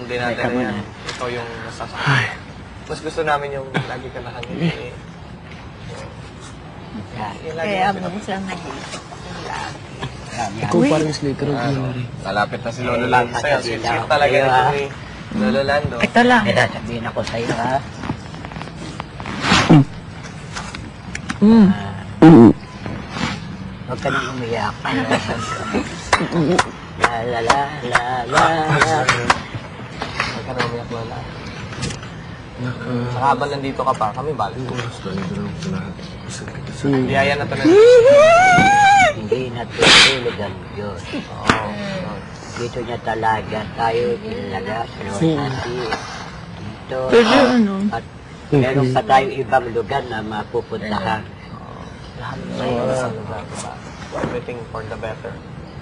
yung dinadala yan. Ikaw yung nasasakit. Mas gusto namin yung lagi ka nakangiti. Kaya minsan lang nag-iisip ako lagi. Ikaw parang Slater of Glory. Lalapit na si Lolo Lando sa'yo. Sweet talaga nito ni Lolo Lando. Ito lang. Kaya sabihin ako sa'yo, ha? Huwag ka nang umiyak. La la la la la la. Huwag ka na umiyak, Lola. Saka habang nandito ka pa, kami balik. Biyaya na to na. Hindi natutulog ang Diyos. Dito niya talaga tayo ilaga sa Rosati. Dito. At meron pa tayong ibang lugar na mapupuntahan. Everything for the better.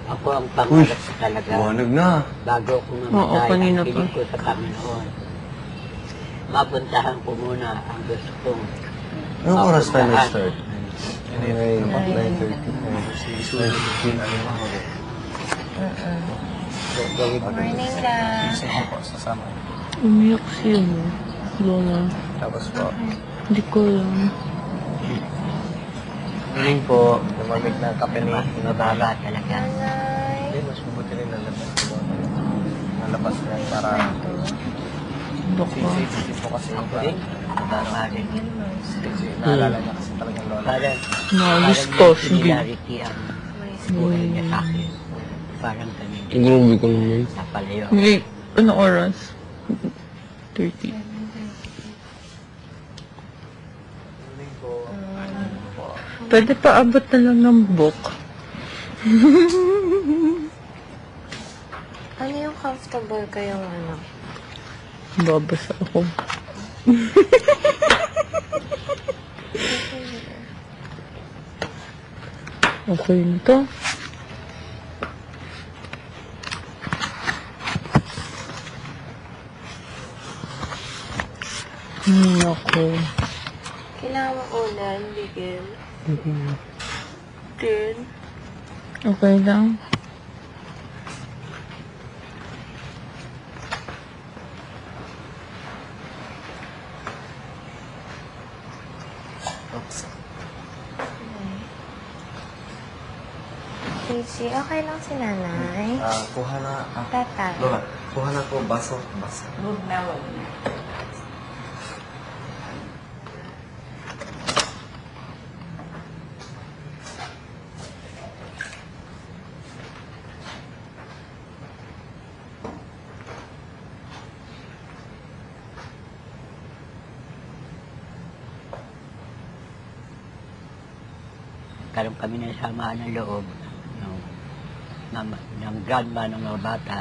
Ako ang pangarap ko talaga. Buwanag na. Bago ako mamatay, ang piling ko sa Panginoon. Mapuntahan ko muna ang gusto kong Anong oras tayo nag-start? Anyway, 9:30. Morning lang. Sasama. Umiyak siya, Lola. Tapos po, Hindi ko alam. morning po, lumamig na kape ni mababa talaga. Hindi, mas mabuti rin nalabas po. Nalabas na para Baka. safe po kasi yung parang Mababa rin. kasi naalala niya kasi talagang lola. Parang Naalis may ko. Sige. similarity ang buhay niya sa akin. Parang ganun din. Grabe ko naman. Napalayo. Wait, ano oras? 30. Morning po. Pwede pa abot na lang ng book. Ano yung comfortable kayong ano? Babasa ako. Okay na to. Ako. Kailangan mo ulan, bigil. Din. Okay lang. Casey, okay lang si nanay. Kuha na, Tatay. Lola, kuha na po baso. Huwag na, huwag na. Karoon kami ng samaan ng loob ng grandma ng mga bata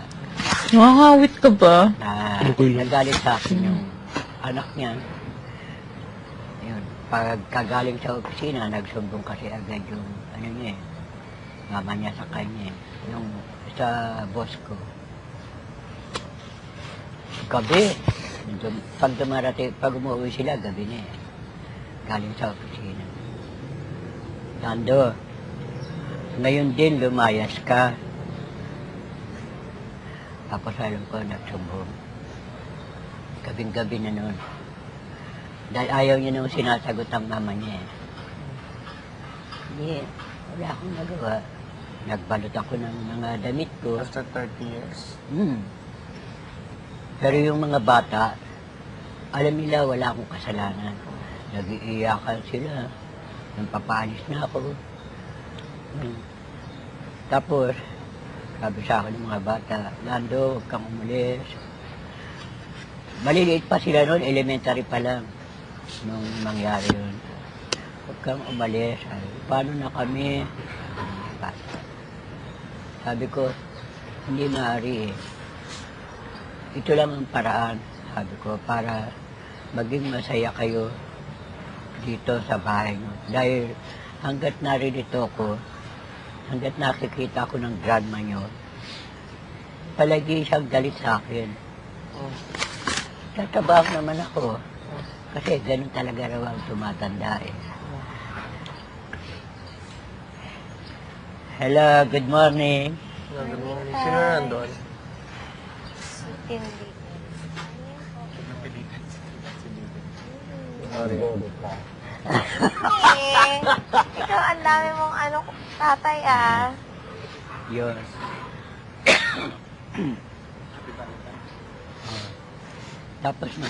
Nakakawit ka ba? na nagalit sa akin yung anak niya. Yun, pagkagaling sa opisina, nagsumbong kasi agad yung ano niya mama niya sa kanya yung sa boss ko. Gabi, pag umuwi sila, gabi na galing sa opisina. Lando, ngayon din lumayas ka. Tapos alam ko, nagsumbong. Gabing-gabi na noon. Dahil ayaw niya nung sinasagot ang mama niya. Hindi, wala akong nagawa. Nagbalot ako ng mga damit ko. After 30 years. Pero yung mga bata, alam nila wala akong kasalanan. Nag-iiyakan sila. Nang papaalis na ako. Tapos, sabi sa akin ng mga bata, Lando, huwag kang umalis. Maliliit pa sila noon, elementary pa lang. Nung mangyari yun. Huwag kang umalis. Sabi, paano na kami? Sabi ko, hindi maaari Ito lang ang paraan, sabi ko, para maging masaya kayo dito sa bahay nyo. Dahil hanggat naririto ko, hanggat nakikita ko ng grandma nyo, palagi siyang galit sa akin. Tatabang naman ako. Kasi ganun talaga raw ang tumatanda eh. Hello, good morning. Good morning. Sino na nandun? Hindi. Eh, ikaw ang dami mong ano, tatay ah. Yun. Tapos na,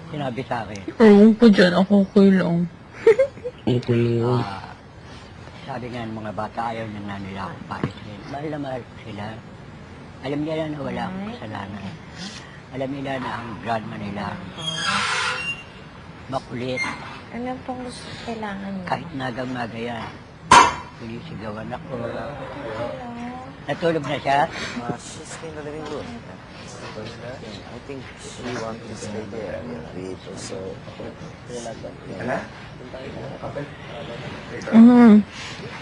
sinabi sa akin, Ewan ko dyan, ako okay lang. Okay lang yun. sabi nga ng mga bata, ayaw na nila akong paalisin. Mahal na mahal ko sila. Alam nila na wala akong kasalanan. Alam nila na ang grandma nila makulit. Ano pong gusto kailangan mo? Kahit nagang-naga yan. Pinisigawan ako. Natulog na siya? She's in the living room. I think she wants to stay there with so.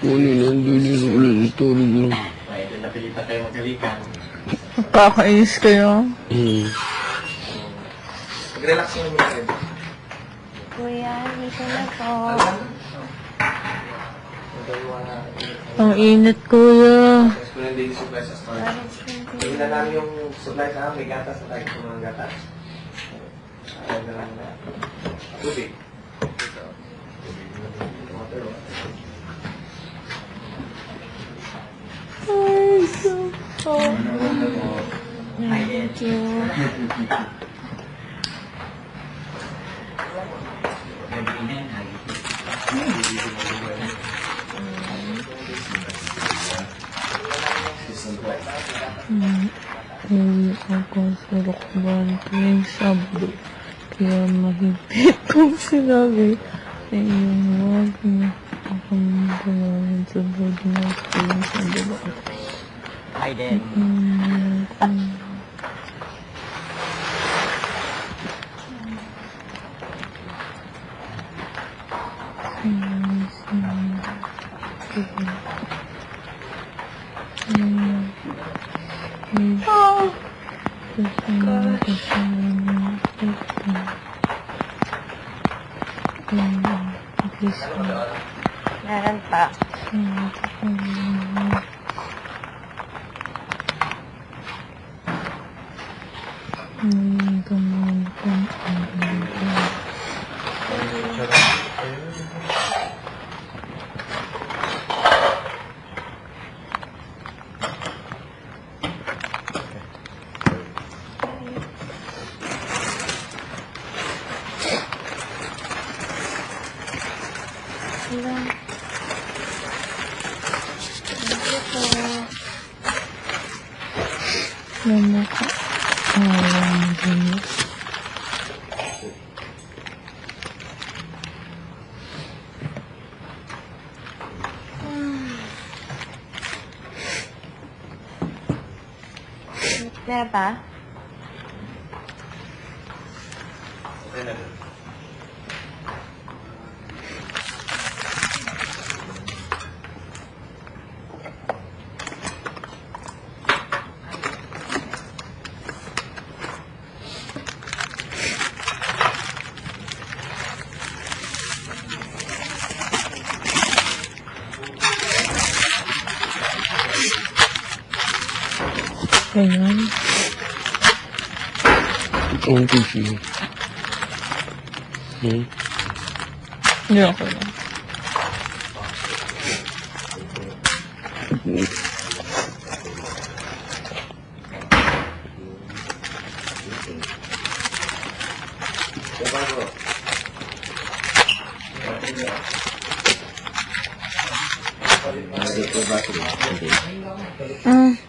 Kunin ang dulis ulit. Tulog lang. Napilitan kayo magkalikan. Kakainis kayo. Mag-relax mo muna rin. Kuya, dito na po. Ang init, kuya. Tapos ko na din yung supply sa store. Hindi na namin yung supply sa may gatas na tayo kung mga gatas. Ayaw na lang na. Tubig. Water. Thank you. Uwi ako sa Rokban tuwing Sabdo. Kaya mahigpit kong sinabi sa iyong huwag na akong gawin sa boarding house tuwing Sabdo. Hi, Dad. Meron pa. Meron pa? Okay na din. Ayan. Ang tissue. Hindi ako lang.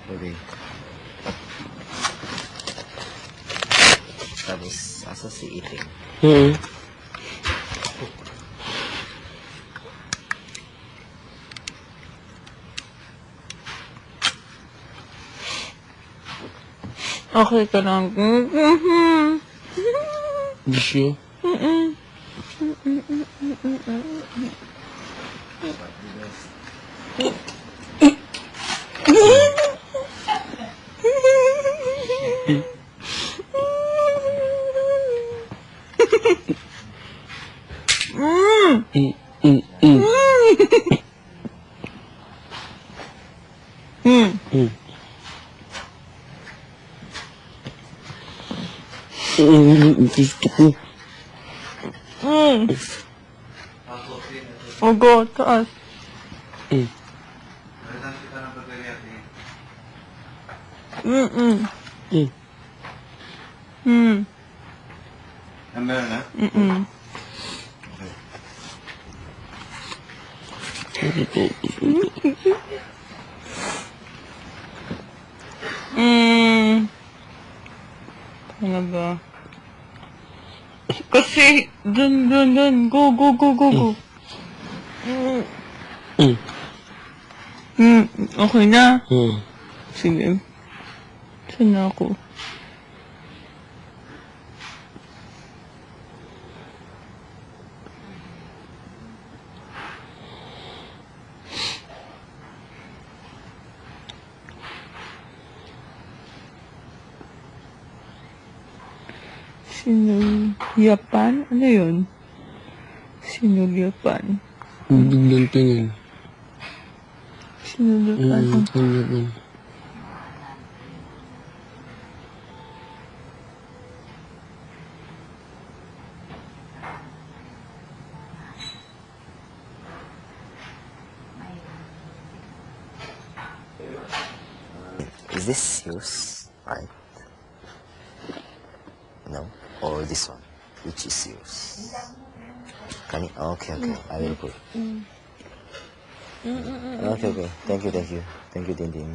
Okay. Tapos, asa si eating. Okay ka lang. Bisyo. Gusto ko. Ogo, taas. Nalitan kita ng baterya, eh. Meron na? Talaga. Kasi, dun. Go. Okay na. Sige. Saan na ako? Sinulyapan? Ano yun? Sinulyapan. Biglang tingin. Sinulyapan. Tingin. Is this yours? Right? No? Or this one? Which is yours? Can you? Okay. I will put. Okay. Thank you, Tintin.